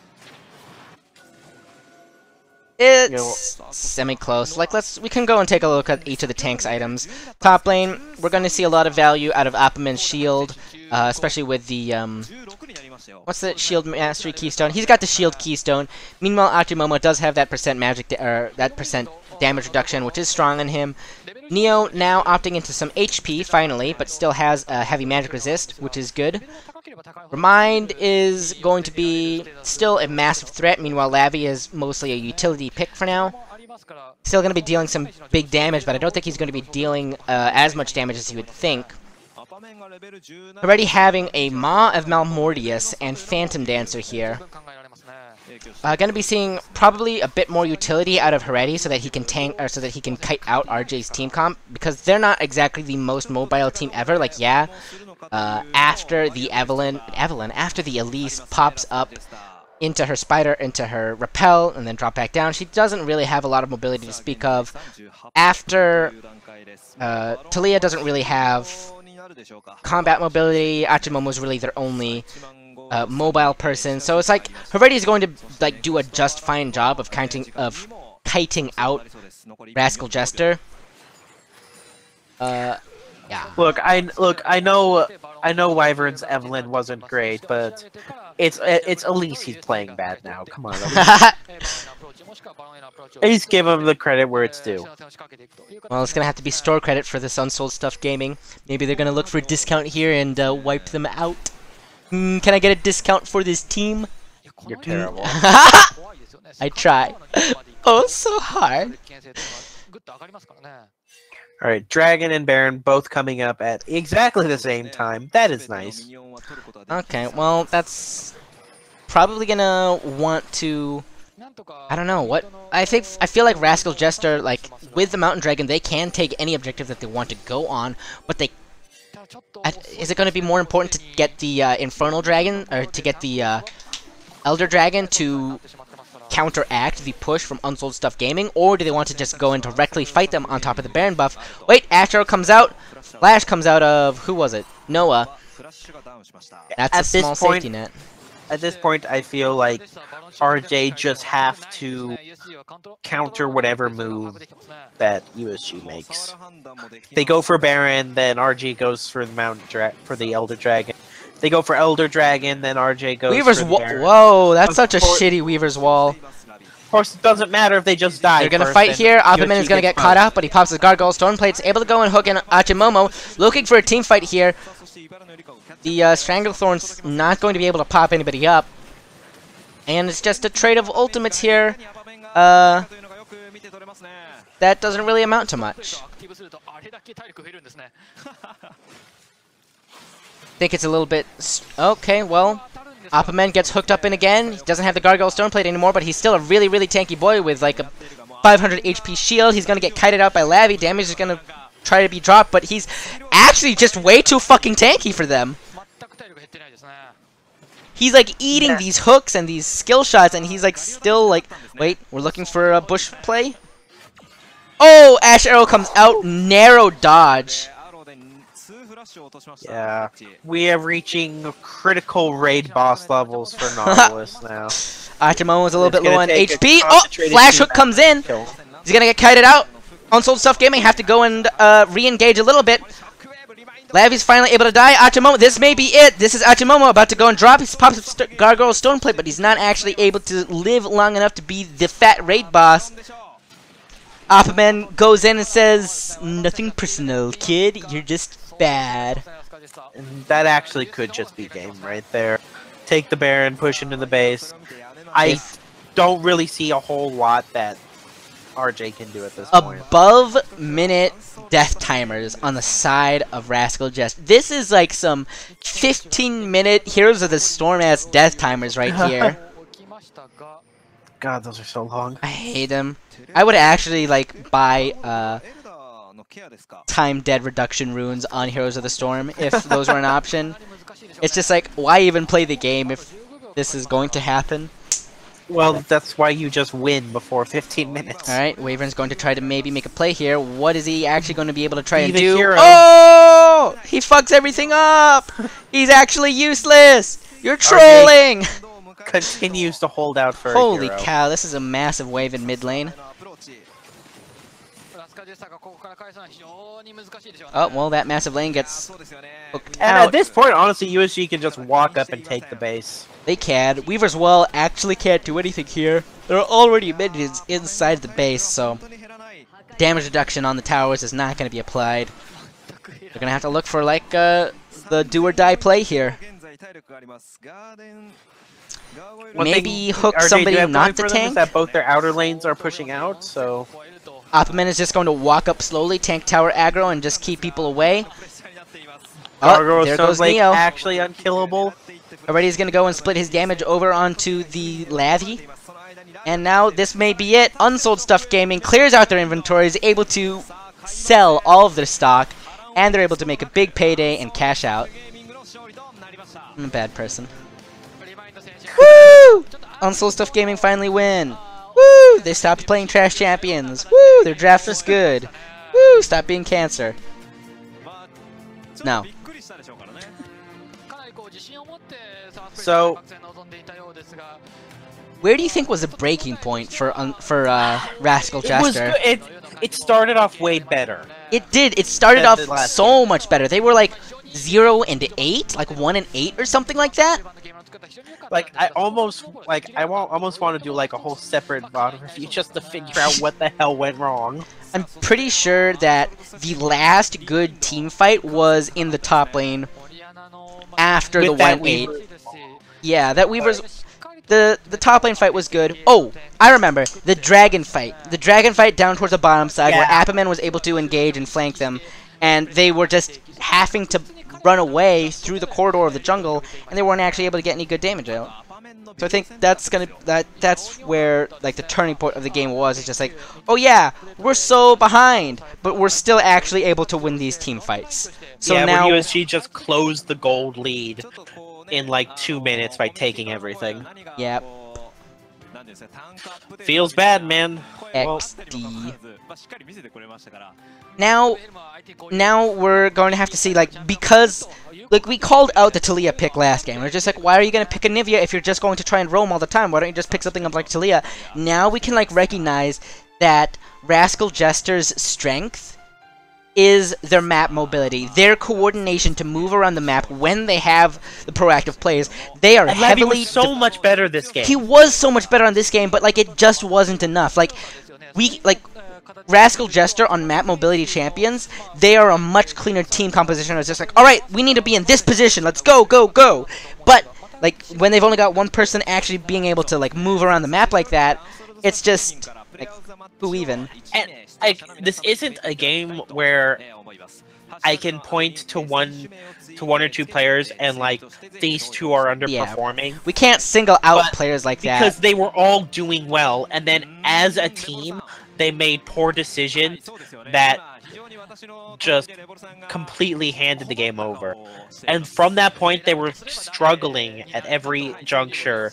It's semi-close. Like, we can go and take a look at each of the tank's items. Top lane, we're going to see a lot of value out of Opperman's shield, especially with the, what's the shield mastery keystone? He's got the shield keystone. Meanwhile, Achimomo does have that percent damage reduction, which is strong on him. Neo now opting into some HP, finally, but still has a heavy magic resist, which is good. Remind is going to be still a massive threat, meanwhile Lavi is mostly a utility pick for now. Still going to be dealing some big damage, but I don't think he's going to be dealing as much damage as you would think. Already having a Maw of Malmortius and Phantom Dancer here. Going to be seeing probably a bit more utility out of Heretti so that he can so that he can kite out RJ's team comp, because they're not exactly the most mobile team ever. Like, yeah, after the after the Elise pops up into her spider, into her repel, and then drop back down, she doesn't really have a lot of mobility to speak of. After Talia doesn't really have combat mobility, Achimomo's really their only mobile person, so it's like Heretti is going to do a just fine job of kiting out Rascal Jester. Yeah. Look, I know Wyvern's Evelyn wasn't great, but it's Elise he's playing bad now. Come on, at least give him the credit where it's due. Well, it's gonna have to be store credit for this Unsold Stuff Gaming. Maybe they're gonna look for a discount here and wipe them out. Can I get a discount for this team? You're terrible. I try. Oh, so hard. Alright, Dragon and Baron both coming up at exactly the same time. That is nice. Okay, well, that's probably gonna want to... I don't know, what... I feel like Rascal Jester, like, with the Mountain Dragon, they can take any objective that they want to go on, but they... Is it going to be more important to get the Infernal Dragon, or to get the Elder Dragon to counteract the push from Unsold Stuff Gaming, or do they want to just go and directly fight them on top of the Baron buff? Wait, Astro comes out, Flash comes out of, who was it? Noah. That's a small safety net. At this point, I feel like RJ just have to counter whatever move that USG makes. They go for Baron, then RJ goes for the Elder Dragon. They go for Elder Dragon, then RJ goes Weaver's for the Baron. Whoa, that's such a shitty Weaver's Wall. Of course, it doesn't matter if they just die. They're gonna fight here. Opperman is gonna get caught out, but he pops his Gargoyle Stoneplates, able to go and hook in Achimomo, looking for a team fight here. The Stranglethorn's not going to be able to pop anybody up. And it's just a trade of ultimates here. That doesn't really amount to much. Think it's a little bit... Okay, well, Opperman gets hooked up in again. He doesn't have the Gargoyle Stoneplate anymore, but he's still a really, really tanky boy with like a 500 HP shield. He's gonna get kited out by Lavi. Damage is gonna try to be dropped, but he's actually just way too fucking tanky for them. He's like eating these hooks and these skill shots, and he's like still like... Wait, we're looking for a bush play? Oh, Ash Arrow comes out. Narrow dodge. Yeah, we are reaching critical raid boss levels for Nautilus now. Achimomo's a little bit low on HP. Oh, Flash Hook comes in. He's gonna get kited out. Unsold Stuff Gaming have to go and re-engage a little bit. Lavi's finally able to die. Achimomo, this may be it. This is Achimomo about to go and drop. He pops up Gargoyle Stoneplate, but he's not actually able to live long enough to be the fat raid boss. Opperman goes in and says, "Nothing personal, kid. You're just bad." And that actually could just be game right there. Take the Baron, push into the base. I don't really see a whole lot that RJ can do at this point. Above minute death timers on the side of Rascal Jester. This is like some 15-minute Heroes of the Storm-ass death timers right here. God, those are so long. I hate them. I would actually like buy time dead reduction runes on Heroes of the Storm if those were an option. It's just like, why even play the game if this is going to happen? Well, that's why you just win before 15 minutes. Alright, Wyvern's going to try to maybe make a play here. What is he actually going to be able to try and the do? hero. Oh! He fucks everything up! He's actually useless! You're trolling! Continues to hold out for Holy a hero. cow, this is a massive wave in mid lane. Oh, well, that massive lane gets hooked And out. at this point, honestly, USG can just walk up and take the base. They can. Weaver's Well actually can't do anything here. There are already minions inside the base, so damage reduction on the towers is not going to be applied. They're going to have to look for, like, the do-or-die play here. Maybe hook somebody not to tank. That both their outer lanes are pushing out, so Opperman is just going to walk up slowly, tank tower aggro, and just keep people away. Gargoyle There goes like Neo. actually unkillable. Already he's going to go and split his damage over onto the Lavi. And now this may be it. Unsold Stuff Gaming clears out their inventories, able to sell all of their stock, and they're able to make a big payday and cash out. I'm a bad person. Woo! Unsold Stuff Gaming finally win. Woo! They stopped playing Trash Champions. Woo! Their draft was good. Woo! Stop being cancer. No. So, Where do you think was the breaking point for Rascal Jester? it started off way better. It did. It started Than off the last so much better. They were like 0-8, like 1-8 or something like that. Like I almost want to do like a whole separate VOD review just to figure out what the hell went wrong. I'm pretty sure that the last good team fight was in the top lane after With the that 1-8. Yeah, that Weaver's the top lane fight was good. Oh, I remember the dragon fight. The dragon fight down towards the bottom side where Apperman was able to engage and flank them, and they were just having to run away through the corridor of the jungle, and they weren't actually able to get any good damage out. So I think that's where like the turning point of the game was. It's just like, oh yeah, we're so behind, but we're still actually able to win these team fights. So yeah, now when USG just closed the gold lead in like 2 minutes by taking everything. yeah, Feels bad, man. XD. Now we're going to have to see, like, because like we called out the Talia pick last game. We're just like, why are you going to pick a Nivea if you're just going to try and roam all the time? Why don't you just pick something up like Talia? Now we can like recognize that Rascal Jester's strength is their map mobility, their coordination to move around the map when they have the proactive plays. They are And heavily was so much better this game. He was so much better on this game, but like it just wasn't enough. Like Rascal Jester on map mobility champions, they are a much cleaner team composition. It's just like, all right, we need to be in this position. Let's go, go, go. But like when they've only got one person actually being able to like move around the map like that, it's just like, who even? And this isn't a game where I can point to one or two players and like these two are underperforming. Yeah. We can't single out But players like that because they were all doing well, and then as a team they made poor decisions that just completely handed the game over. And from that point they were struggling at every juncture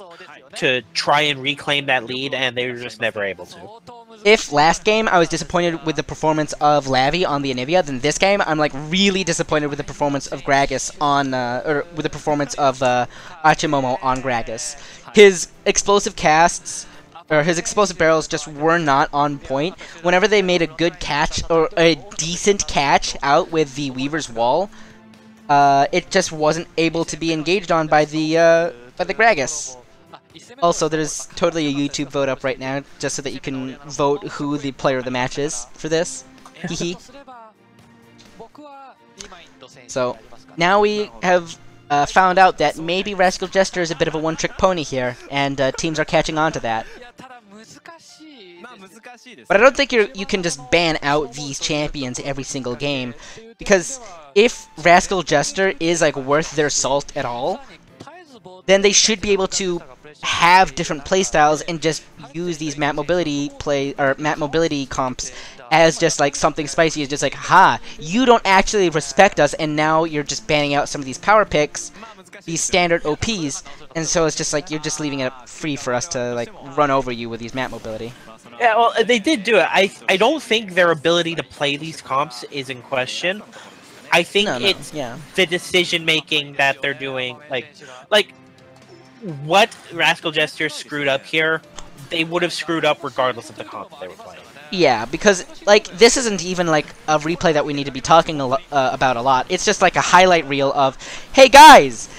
to try and reclaim that lead, and they were just never able to. If last game I was disappointed with the performance of Lavi on the Anivia, then this game I'm like really disappointed with the performance of Gragas on, or with the performance of Achimomo on Gragas. His explosive casts, or his explosive barrels just were not on point. Whenever they made a good catch, or a decent catch out with the Weaver's Wall, it just wasn't able to be engaged on by the Gragas. Also, there's totally a YouTube vote up right now, just so that you can vote who the player of the match is for this. Hehe. So, now we have found out that maybe Rascal Jester is a bit of a one-trick pony here, and teams are catching on to that. But I don't think you can just ban out these champions every single game, because if Rascal Jester is like worth their salt at all, then they should be able to have different playstyles and just use these map mobility comps as just like something spicy. Is just like, ha, you don't actually respect us, and now you're just banning out some of these power picks, these standard OPs, and so it's just like you're just leaving it free for us to like run over you with these map mobility. Yeah, well, they did do it. I don't think their ability to play these comps is in question. I think it's the decision making that they're doing. Like what Rascal Jester screwed up here, they would have screwed up regardless of the comp they were playing. Yeah, because like this isn't even like a replay that we need to be talking about a lot. It's just like a highlight reel of, hey guys,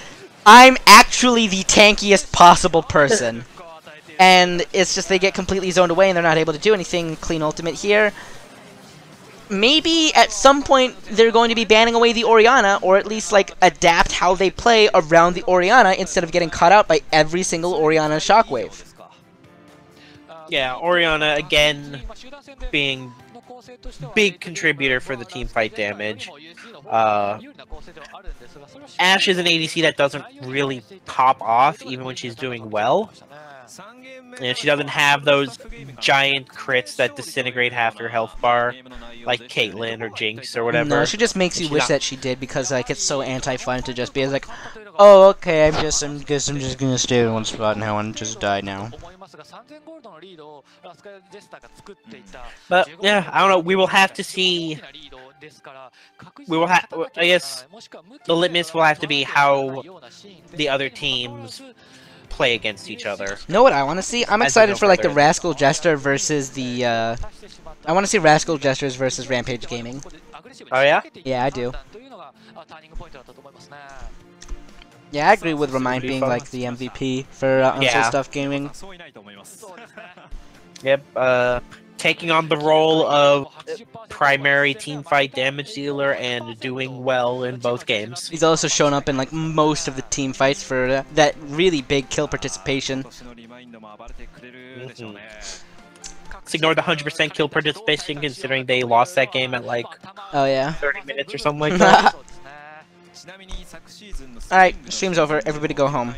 I'm actually the tankiest possible person. And it's just they get completely zoned away and they're not able to do anything. Clean ultimate here. Maybe at some point they're going to be banning away the Orianna, or at least like adapt how they play around the Orianna instead of getting caught out by every single Orianna shockwave. Yeah, Orianna again being big contributor for the team fight damage. Ashe is an ADC that doesn't really pop off even when she's doing well. And she doesn't have those giant crits that disintegrate half her health bar, like Caitlyn or Jinx or whatever. No, she just makes you wish that she did, because like it's so anti-fun to just be like, oh, okay, I guess I'm just gonna stay in one spot now and just die now. But yeah, I don't know. We will have to see. We will have. I guess the litmus will have to be how the other teams play against each other. You know what I want to see? I'm excited for like the Rascal Jester versus the. I want to see Rascal Jesters versus Rampage Gaming. Oh yeah? Yeah, I do. Yeah, I agree with Remind being like the MVP for Unsold Stuff Gaming. Yep. Taking on the role of primary teamfight damage dealer and doing well in both games. He's also shown up in like most of the team fights for that really big kill participation. Let's ignore the 100% kill participation, considering they lost that game at like 30 minutes or something like that. Alright, stream's over. Everybody go home.